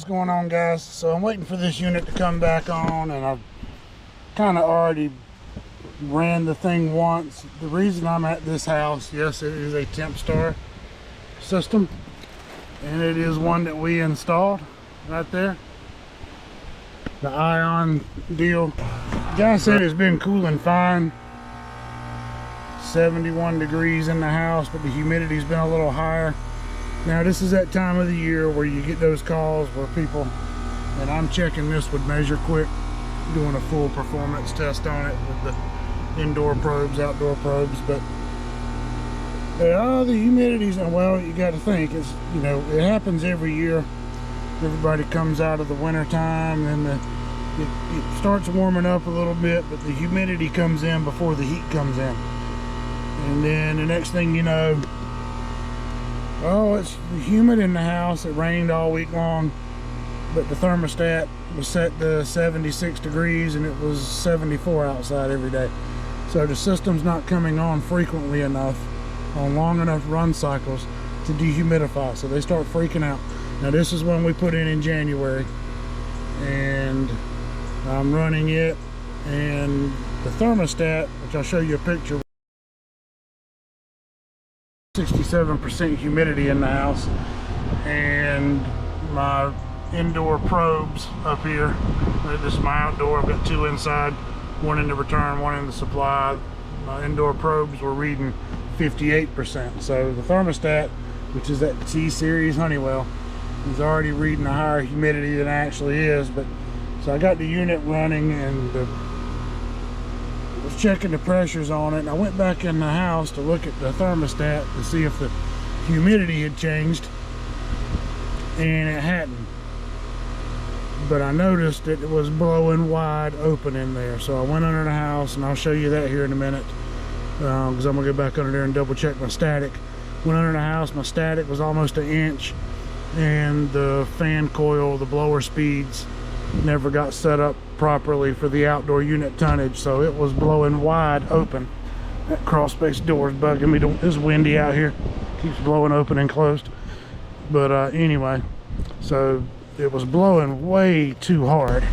going on, guys? So I'm waiting for this unit to come back on, and I've kind of already ran the thing once. The reason I'm at this house, yes, it is a temp star system, and it is one that we installed right there, the ion deal. The guy said it's been cooling fine, 71 degrees in the house, but the humidity's been a little higher. Now this is that time of the year where you get those calls where people, and I'm checking this with Measure Quick, doing a full performance test on it with the indoor probes, outdoor probes, but the humidity's, well, you got to think, it's, you know, it happens every year. Everybody comes out of the winter time, and it starts warming up a little bit, but the humidity comes in before the heat comes in, and then the next thing you know, oh, it's humid in the house. It rained all week long, but the thermostat was set to 76 degrees and it was 74 outside every day. So the system's not coming on frequently enough on long enough run cycles to dehumidify, so they start freaking out. Now this is one we put in January, and I'm running it, and the thermostat, which I'll show you a picture, 67% humidity in the house, and my indoor probes up here, this is my outdoor, I've got two inside, one in the return, one in the supply. My indoor probes were reading 58%, so the thermostat, which is that T-Series Honeywell, is already reading a higher humidity than it actually is. But so I got the unit running and was checking the pressures on it, and I went back in the house to look at the thermostat to see if the humidity had changed, and it hadn't. But I noticed that it was blowing wide open in there, so I went under the house, and I'll show you that here in a minute, because I'm gonna go back under there and double check my static. Went under the house, my static was almost 1 inch, and the fan coil, the blower speeds, never got set up properly for the outdoor unit tonnage, so it was blowing wide open. That crawl space door is bugging me. It's windy out here, keeps blowing open and closed. But anyway, so it was blowing way too hard,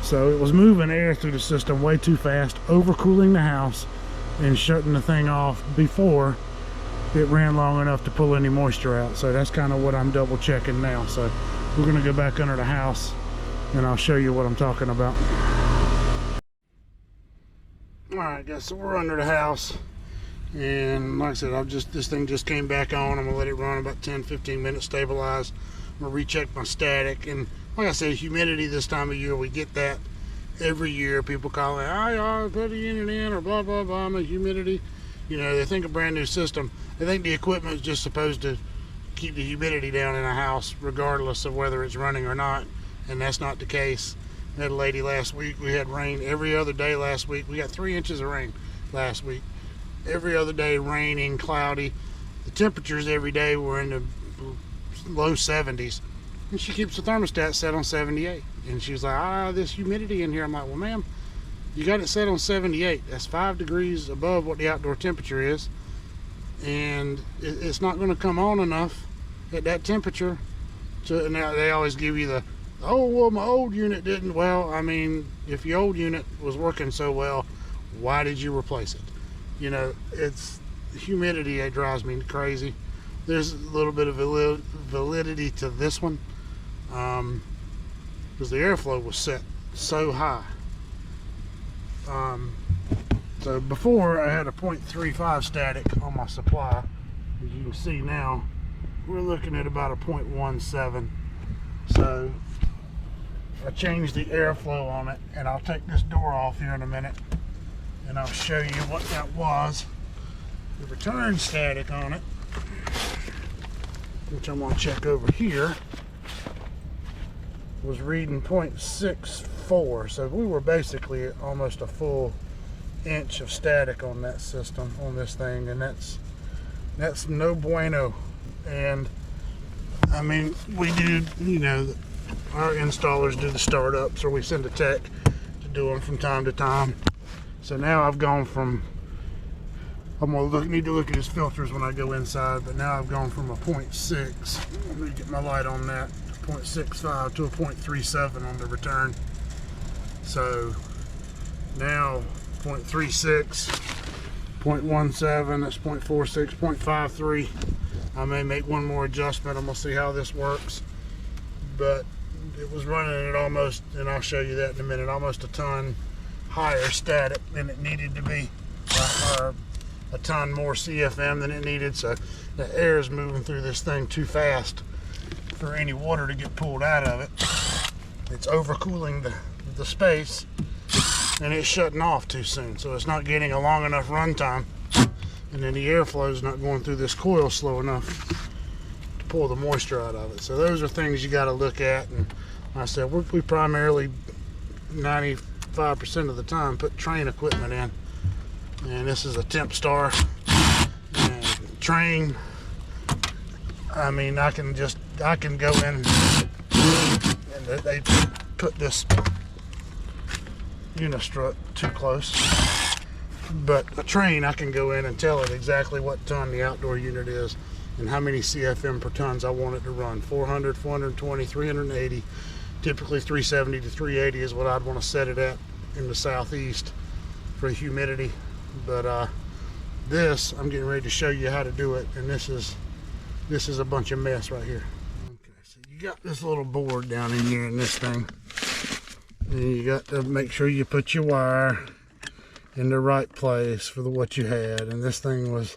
so it was moving air through the system way too fast, overcooling the house and shutting the thing off before it ran long enough to pull any moisture out. So that's kind of what I'm double checking now. So we're going to go back under the house and I'll show you what I'm talking about. Alright guys, so we're under the house, and like I said, this thing just came back on. I'm gonna let it run about 10-15 minutes, stabilize. I'm gonna recheck my static, and like I said, humidity this time of year, we get that every year. People call it, oh yeah, put the unit in, or blah blah blah, my humidity. You know, they think a brand new system, they think the equipment is just supposed to keep the humidity down in a house regardless of whether it's running or not, and that's not the case. I had a lady last week, we had rain every other day last week. We got 3 inches of rain last week. Every other day raining, cloudy. The temperatures every day were in the low 70s, and she keeps the thermostat set on 78, and she was like, this humidity in here. I'm like, well ma'am, you got it set on 78. That's 5 degrees above what the outdoor temperature is, and it's not going to come on enough at that temperature to. Now they always give you the, oh well, my old unit didn't. Well, I mean, if your old unit was working so well, why did you replace it? You know, it's humidity that drives me crazy. There's a little bit of validity to this one, because the airflow was set so high. So before I had a 0.35 static on my supply. As you can see now, we're looking at about a 0.17. So I changed the airflow on it, and I'll take this door off here in a minute and I'll show you what that was. The return static on it, which I'm going to check over here, was reading 0.64. So we were basically at almost a full inch of static on that system, on this thing, and that's no bueno. And I mean, we do, you know, our installers do the startups, or we send a tech to do them from time to time. So now I've gone from, I'm gonna need to look at his filters when I go inside, but now I've gone from a 0.6. Let me get my light on that. 0.65 to a 0.37 on the return. So now 0.36, 0.17, that's 0.46, 0.53. I may make one more adjustment. I'm gonna see how this works. But it was running at almost, and I'll show you that in a minute, almost a ton higher static than it needed to be, or a ton more CFM than it needed. So the air is moving through this thing too fast for any water to get pulled out of it. It's overcooling the space, and it's shutting off too soon. So it's not getting a long enough run time, and then the airflow is not going through this coil slow enough to pull the moisture out of it. So those are things you got to look at. And like I said, we primarily 95% of the time put train equipment in, and this is a temp star and train. I mean, I can go in, and they put this unistrut too close, but a train, I can go in and tell it exactly what ton the outdoor unit is and how many CFM per tons I want it to run. 400, 420, 380. Typically 370 to 380 is what I'd want to set it at in the southeast for humidity. But this, I'm getting ready to show you how to do it, and this is a bunch of mess right here. Okay, so you got this little board down in here in this thing, and you got to make sure you put your wire in the right place for what you had. And this thing was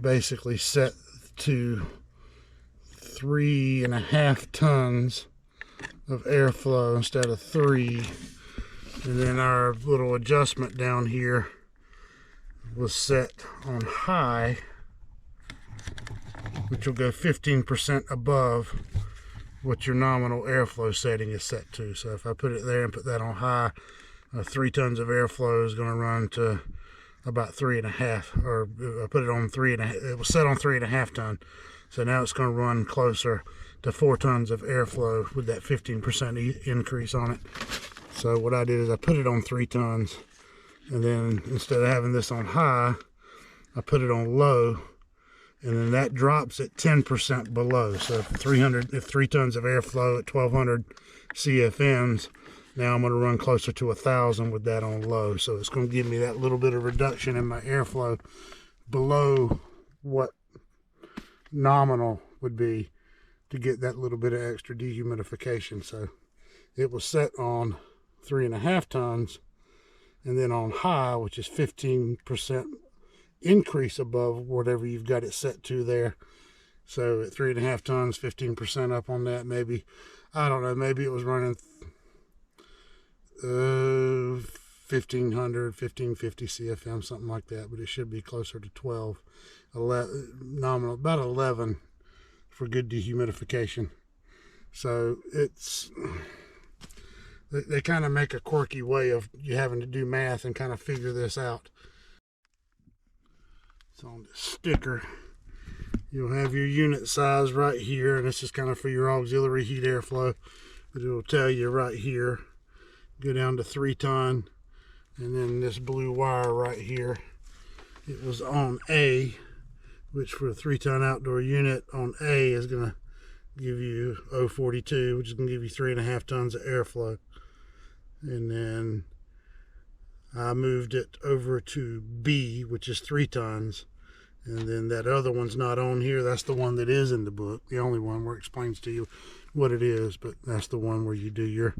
basically set to 3.5 tons of airflow instead of 3. And then our little adjustment down here was set on high, which will go 15% above what your nominal airflow setting is set to. So if I put it there and put that on high, 3 tons of airflow is going to run to about 3.5, or I put it on 3.5. It was set on 3.5 ton. So now it's going to run closer to 4 tons of airflow with that 15% increase on it. So what I did is I put it on 3 tons, and then instead of having this on high, I put it on low, and then that drops at 10% below. So if 3 tons of airflow at 1200 CFMs, now I'm going to run closer to 1000 with that on low. So it's going to give me that little bit of reduction in my airflow below what nominal would be to get that little bit of extra dehumidification. So it was set on 3.5 tons, and then on high, which is 15% increase above whatever you've got it set to there. So at 3.5 tons, 15% up on that, maybe, I don't know, maybe it was running 1500, 1550 CFM, something like that, but it should be closer to 12, 11, nominal, about 11 for good dehumidification. So it's, they kind of make a quirky way of you having to do math and kind of figure this out. So on the sticker, you'll have your unit size right here, and this is kind of for your auxiliary heat airflow, but it'll tell you right here, go down to 3 ton, and then this blue wire right here, it was on A, which for a 3 ton outdoor unit on A is going to give you 042, which is going to give you 3.5 tons of airflow. And then I moved it over to B, which is 3 tons. And then that other one's not on here. That's the one that is in the book, the only one where it explains to you what it is. But that's the one where you do your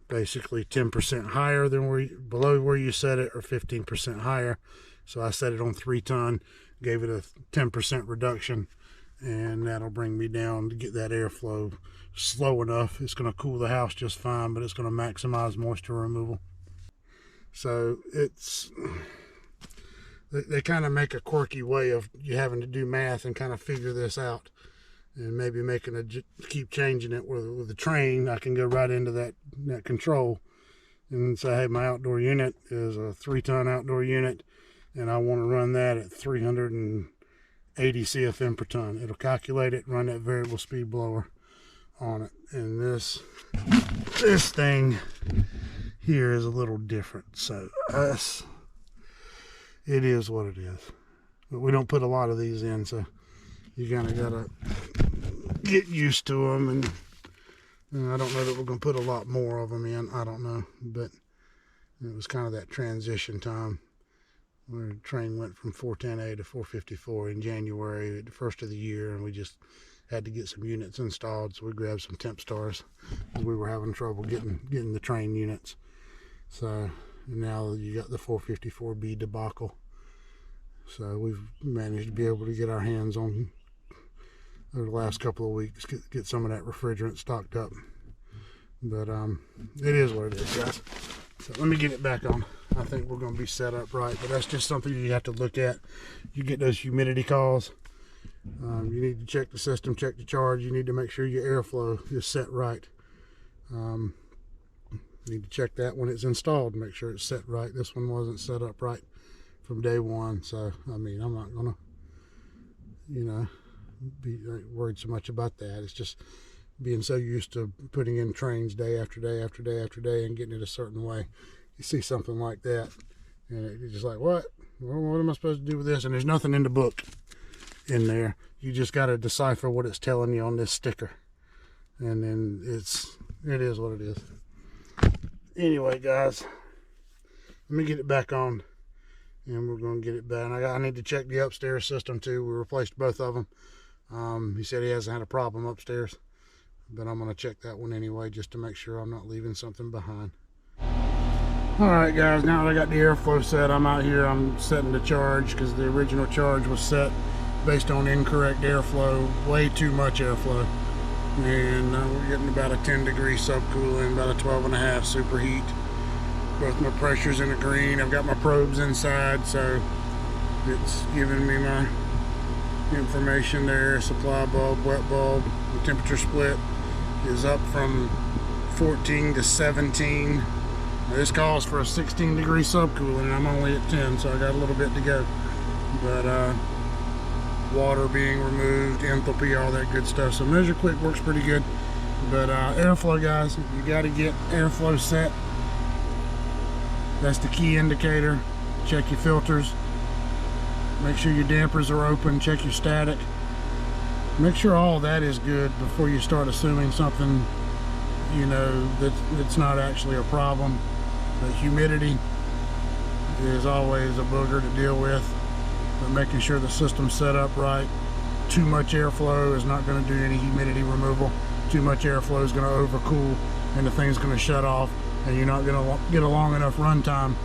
basically 10% higher than below where you set it, or 15% higher. So I set it on 3 ton, gave it a 10% reduction, and that'll bring me down to get that airflow slow enough. It's going to cool the house just fine, but it's going to maximize moisture removal. So it's, they kind of make a quirky way of you having to do math and kind of figure this out, and maybe keep changing it with the train. I can go right into that control and say, hey, my outdoor unit is a 3 ton outdoor unit, and I want to run that at 380 CFM per ton. It'll calculate it, run that variable speed blower on it. And this thing here is a little different. So it is what it is. But we don't put a lot of these in, so you kind of gotta get used to them and And I don't know that we're going to put a lot more of them in. I don't know, but it was kind of that transition time where the train went from 410A to 454 in January, the first of the year, and we just had to get some units installed, so we grabbed some temp stars because we were having trouble getting the train units. So now you got the 454B debacle. So we've managed to be able to get our hands on, over the last couple of weeks, get some of that refrigerant stocked up. But it is what it is, guys. So let me get it back on. I think we're going to be set up right, but that's just something you have to look at. You get those humidity calls. You need to check the system, check the charge. You need to make sure your airflow is set right. You need to check that when it's installed, make sure it's set right. This one wasn't set up right from day one, so I mean, I'm not gonna, you know, be worried so much about that. It's just being so used to putting in trains day after day after day after day and getting it a certain way. You see something like that, and you're just like, what? Well, what am I supposed to do with this? And there's nothing in the book in there. You just got to decipher what it's telling you on this sticker, and then it is what it is. Anyway, guys, let me get it back on, and we're going to get it back. I need to check the upstairs system too. We replaced both of them. He said he hasn't had a problem upstairs, but I'm going to check that one anyway just to make sure I'm not leaving something behind. Alright guys, now that I got the airflow set, I'm out here, I'm setting the charge because the original charge was set based on incorrect airflow, way too much airflow. And we're getting about a 10-degree subcooling, about a 12.5 superheat. Both my pressures in the green. I've got my probes inside, so it's giving me my information there. Supply bulb, wet bulb. The temperature split is up from 14 to 17. This calls for a 16-degree subcooling, and I'm only at 10, so I got a little bit to go. But water being removed, enthalpy, all that good stuff. So Measure Quick works pretty good. But airflow, guys, you got to get airflow set. That's the key indicator. Check your filters. Make sure your dampers are open. Check your static. Make sure all that is good before you start assuming something, you know, that's not actually a problem. But humidity is always a booger to deal with. But making sure the system's set up right. Too much airflow is not going to do any humidity removal. Too much airflow is going to overcool, and the thing's going to shut off, and you're not going to get a long enough run time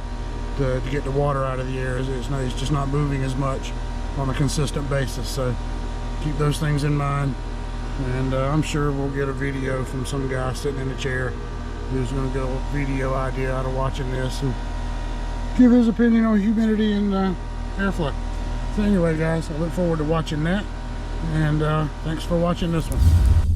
to get the water out of the air. It's just not moving as much on a consistent basis. So keep those things in mind, and I'm sure we'll get a video from some guy sitting in a chair who's going to get a video idea out of watching this and give his opinion on humidity and airflow. So anyway, guys, I look forward to watching that, and thanks for watching this one.